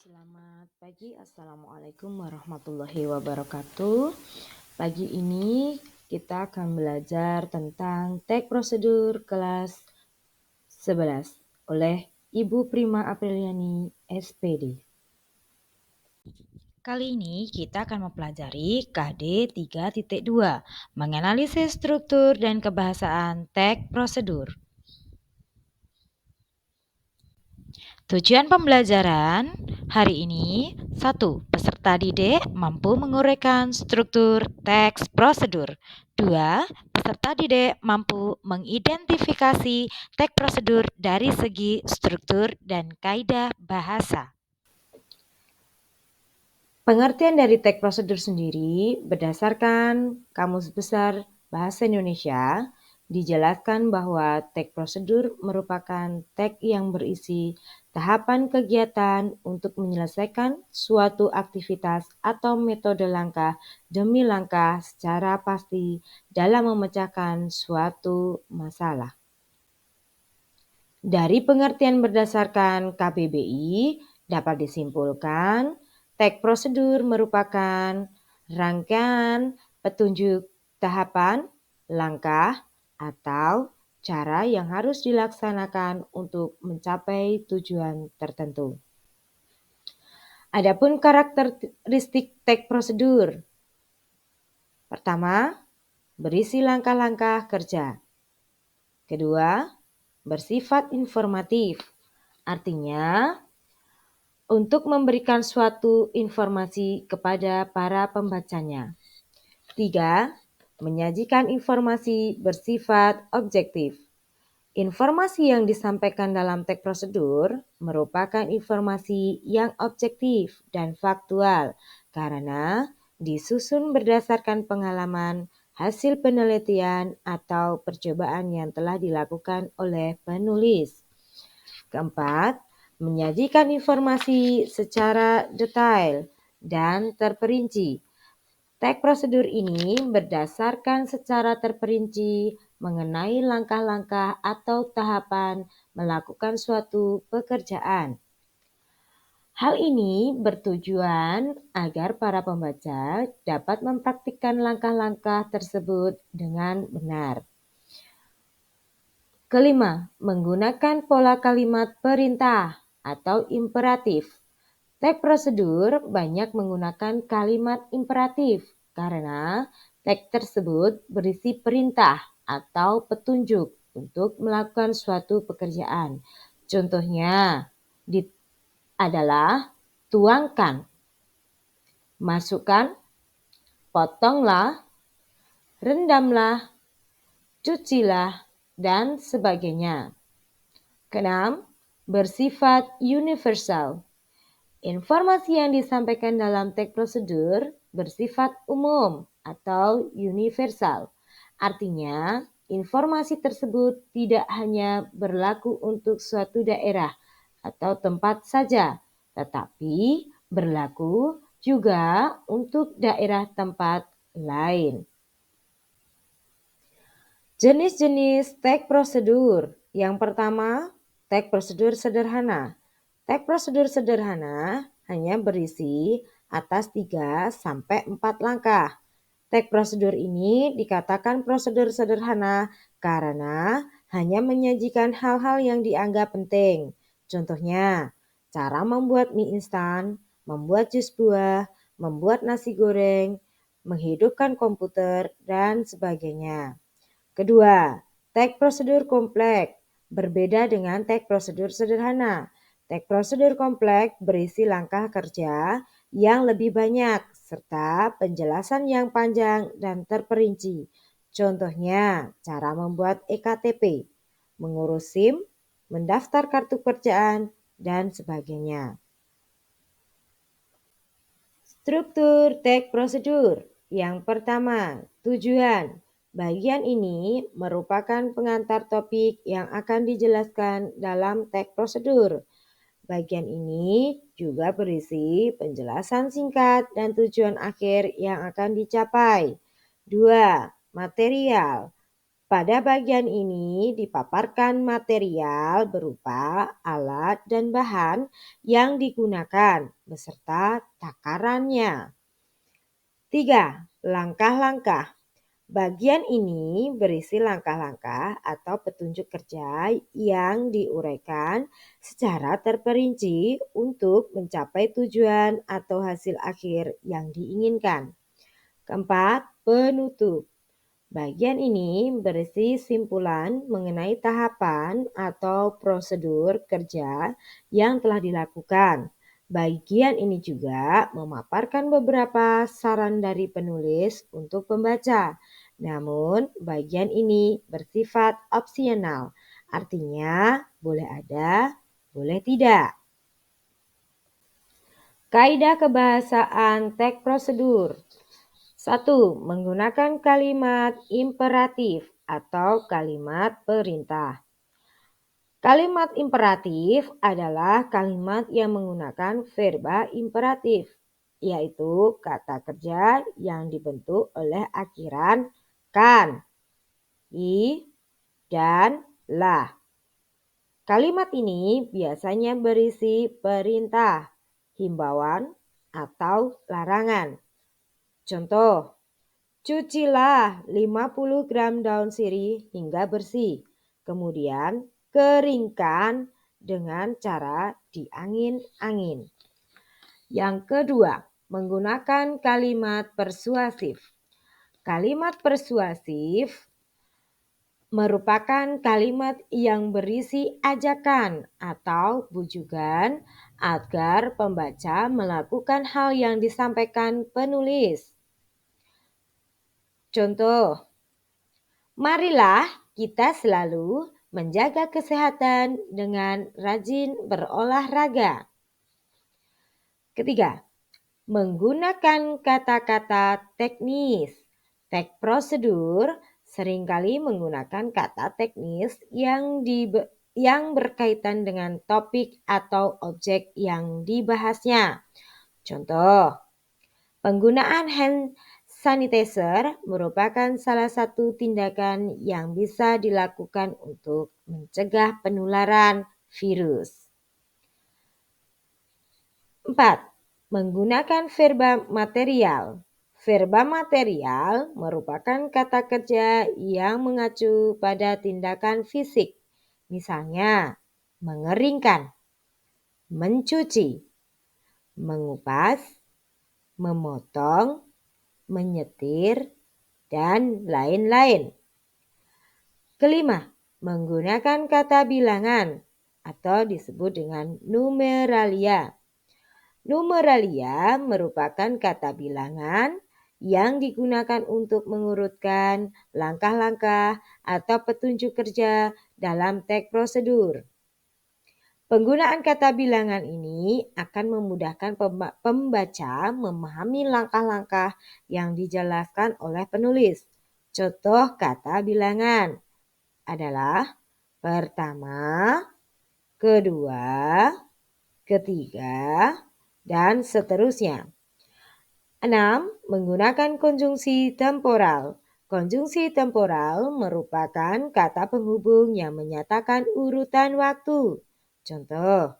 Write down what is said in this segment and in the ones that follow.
Selamat pagi, Assalamualaikum warahmatullahi wabarakatuh. Pagi ini kita akan belajar tentang teks prosedur kelas 11 oleh Ibu Prima Apriliani, SPD. Kali ini kita akan mempelajari KD 3.2, menganalisis struktur dan kebahasaan teks prosedur. Tujuan pembelajaran hari ini 1. Peserta didik mampu menguraikan struktur teks prosedur. 2. Peserta didik mampu mengidentifikasi teks prosedur dari segi struktur dan kaidah bahasa. Pengertian dari teks prosedur sendiri berdasarkan Kamus Besar Bahasa Indonesia dijelaskan bahwa teks prosedur merupakan teks yang berisi tahapan kegiatan untuk menyelesaikan suatu aktivitas atau metode langkah demi langkah secara pasti dalam memecahkan suatu masalah. Dari pengertian berdasarkan KBBI dapat disimpulkan teks prosedur merupakan rangkaian petunjuk tahapan, langkah, atau cara yang harus dilaksanakan untuk mencapai tujuan tertentu. Adapun karakteristik teks prosedur. Pertama, berisi langkah-langkah kerja. Kedua, bersifat informatif. Artinya, untuk memberikan suatu informasi kepada para pembacanya. 3. Menyajikan informasi bersifat objektif. Informasi yang disampaikan dalam teks prosedur merupakan informasi yang objektif dan faktual karena disusun berdasarkan pengalaman, hasil penelitian, atau percobaan yang telah dilakukan oleh penulis. Keempat, menyajikan informasi secara detail dan terperinci. Teks prosedur ini berdasarkan secara terperinci mengenai langkah-langkah atau tahapan melakukan suatu pekerjaan. Hal ini bertujuan agar para pembaca dapat mempraktikkan langkah-langkah tersebut dengan benar. Kelima, menggunakan pola kalimat perintah atau imperatif. Teks prosedur banyak menggunakan kalimat imperatif karena teks tersebut berisi perintah atau petunjuk untuk melakukan suatu pekerjaan. Contohnya adalah tuangkan, masukkan, potonglah, rendamlah, cucilah, dan sebagainya. Keenam, bersifat universal. Informasi yang disampaikan dalam teks prosedur bersifat umum atau universal. Artinya, informasi tersebut tidak hanya berlaku untuk suatu daerah atau tempat saja, tetapi berlaku juga untuk daerah tempat lain. Jenis-jenis teks prosedur. Yang pertama, teks prosedur sederhana. Teks prosedur sederhana hanya berisi atas 3-4 langkah. Teks prosedur ini dikatakan prosedur sederhana karena hanya menyajikan hal-hal yang dianggap penting. Contohnya, cara membuat mie instan, membuat jus buah, membuat nasi goreng, menghidupkan komputer, dan sebagainya. Kedua, teks prosedur kompleks berbeda dengan teks prosedur sederhana. Teks prosedur kompleks berisi langkah kerja yang lebih banyak serta penjelasan yang panjang dan terperinci. Contohnya, cara membuat EKTP, mengurus SIM, mendaftar kartu kerjaan, dan sebagainya. Struktur teks prosedur. Yang pertama, tujuan. Bagian ini merupakan pengantar topik yang akan dijelaskan dalam teks prosedur. Bagian ini juga berisi penjelasan singkat dan tujuan akhir yang akan dicapai. 2. Material. Pada bagian ini dipaparkan material berupa alat dan bahan yang digunakan beserta takarannya. 3. Langkah-langkah. Bagian ini berisi langkah-langkah atau petunjuk kerja yang diuraikan secara terperinci untuk mencapai tujuan atau hasil akhir yang diinginkan. Keempat, penutup. Bagian ini berisi simpulan mengenai tahapan atau prosedur kerja yang telah dilakukan. Bagian ini juga memaparkan beberapa saran dari penulis untuk pembaca. Namun, bagian ini bersifat opsional. Artinya, boleh ada, boleh tidak. Kaidah kebahasaan teks prosedur. 1. Menggunakan kalimat imperatif atau kalimat perintah. Kalimat imperatif adalah kalimat yang menggunakan verba imperatif, yaitu kata kerja yang dibentuk oleh akhiran kan, i, dan lah. Kalimat ini biasanya berisi perintah, himbauan, atau larangan. Contoh, cucilah 50 gram daun sirih hingga bersih. Kemudian keringkan dengan cara diangin-angin. Yang kedua, menggunakan kalimat persuasif. Kalimat persuasif merupakan kalimat yang berisi ajakan atau bujukan agar pembaca melakukan hal yang disampaikan penulis. Contoh, marilah kita selalu menjaga kesehatan dengan rajin berolahraga. Ketiga, menggunakan kata-kata teknis. Teks prosedur seringkali menggunakan kata teknis yang berkaitan dengan topik atau objek yang dibahasnya. Contoh, penggunaan hand sanitizer merupakan salah satu tindakan yang bisa dilakukan untuk mencegah penularan virus. 4. Menggunakan verba material. Verba material merupakan kata kerja yang mengacu pada tindakan fisik. Misalnya, mengeringkan, mencuci, mengupas, memotong, menyetir, dan lain-lain. Kelima, menggunakan kata bilangan atau disebut dengan numeralia. Numeralia merupakan kata bilangan yang digunakan untuk mengurutkan langkah-langkah atau petunjuk kerja dalam teks prosedur. Penggunaan kata bilangan ini akan memudahkan pembaca memahami langkah-langkah yang dijelaskan oleh penulis. Contoh kata bilangan adalah pertama, kedua, ketiga, dan seterusnya. 6. Menggunakan konjungsi temporal. Konjungsi temporal merupakan kata penghubung yang menyatakan urutan waktu. Contoh,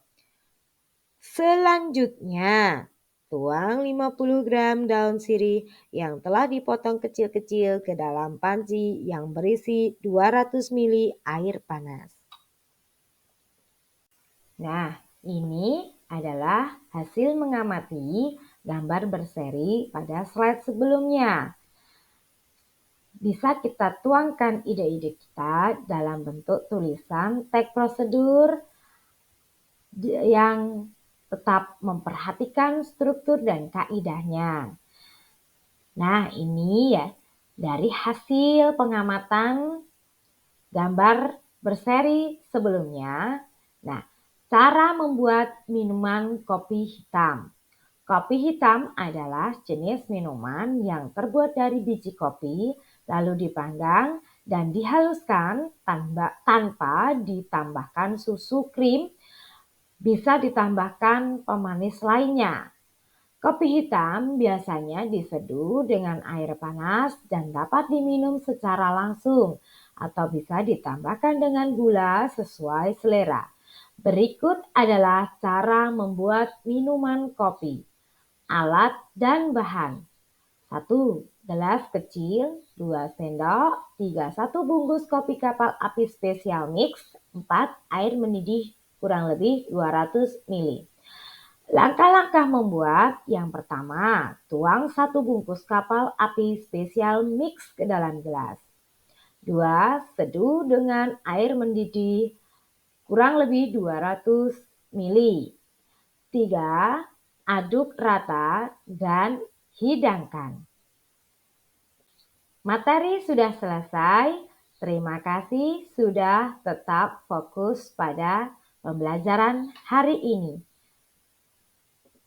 selanjutnya tuang 50 gram daun sirih yang telah dipotong kecil-kecil ke dalam panci yang berisi 200 ml air panas. Nah, ini adalah hasil mengamati gambar berseri pada slide sebelumnya. Bisa kita tuangkan ide-ide kita dalam bentuk tulisan teks prosedur yang tetap memperhatikan struktur dan kaidahnya. Nah, ini ya dari hasil pengamatan gambar berseri sebelumnya. Nah, cara membuat minuman kopi hitam. Kopi hitam adalah jenis minuman yang terbuat dari biji kopi, lalu dipanggang dan dihaluskan tanpa ditambahkan susu krim, bisa ditambahkan pemanis lainnya. Kopi hitam biasanya diseduh dengan air panas dan dapat diminum secara langsung atau bisa ditambahkan dengan gula sesuai selera. Berikut adalah cara membuat minuman kopi. Alat dan bahan. 1 gelas kecil, 2 sendok, 3 1 bungkus kopi kapal api spesial mix, 4 air mendidih kurang lebih 200 ml. Langkah-langkah membuat. Yang pertama, tuang 1 bungkus kapal api spesial mix ke dalam gelas. 2. Seduh dengan air mendidih kurang lebih 200 ml. 3. Aduk rata dan hidangkan. Materi sudah selesai. Terima kasih sudah tetap fokus pada pembelajaran hari ini.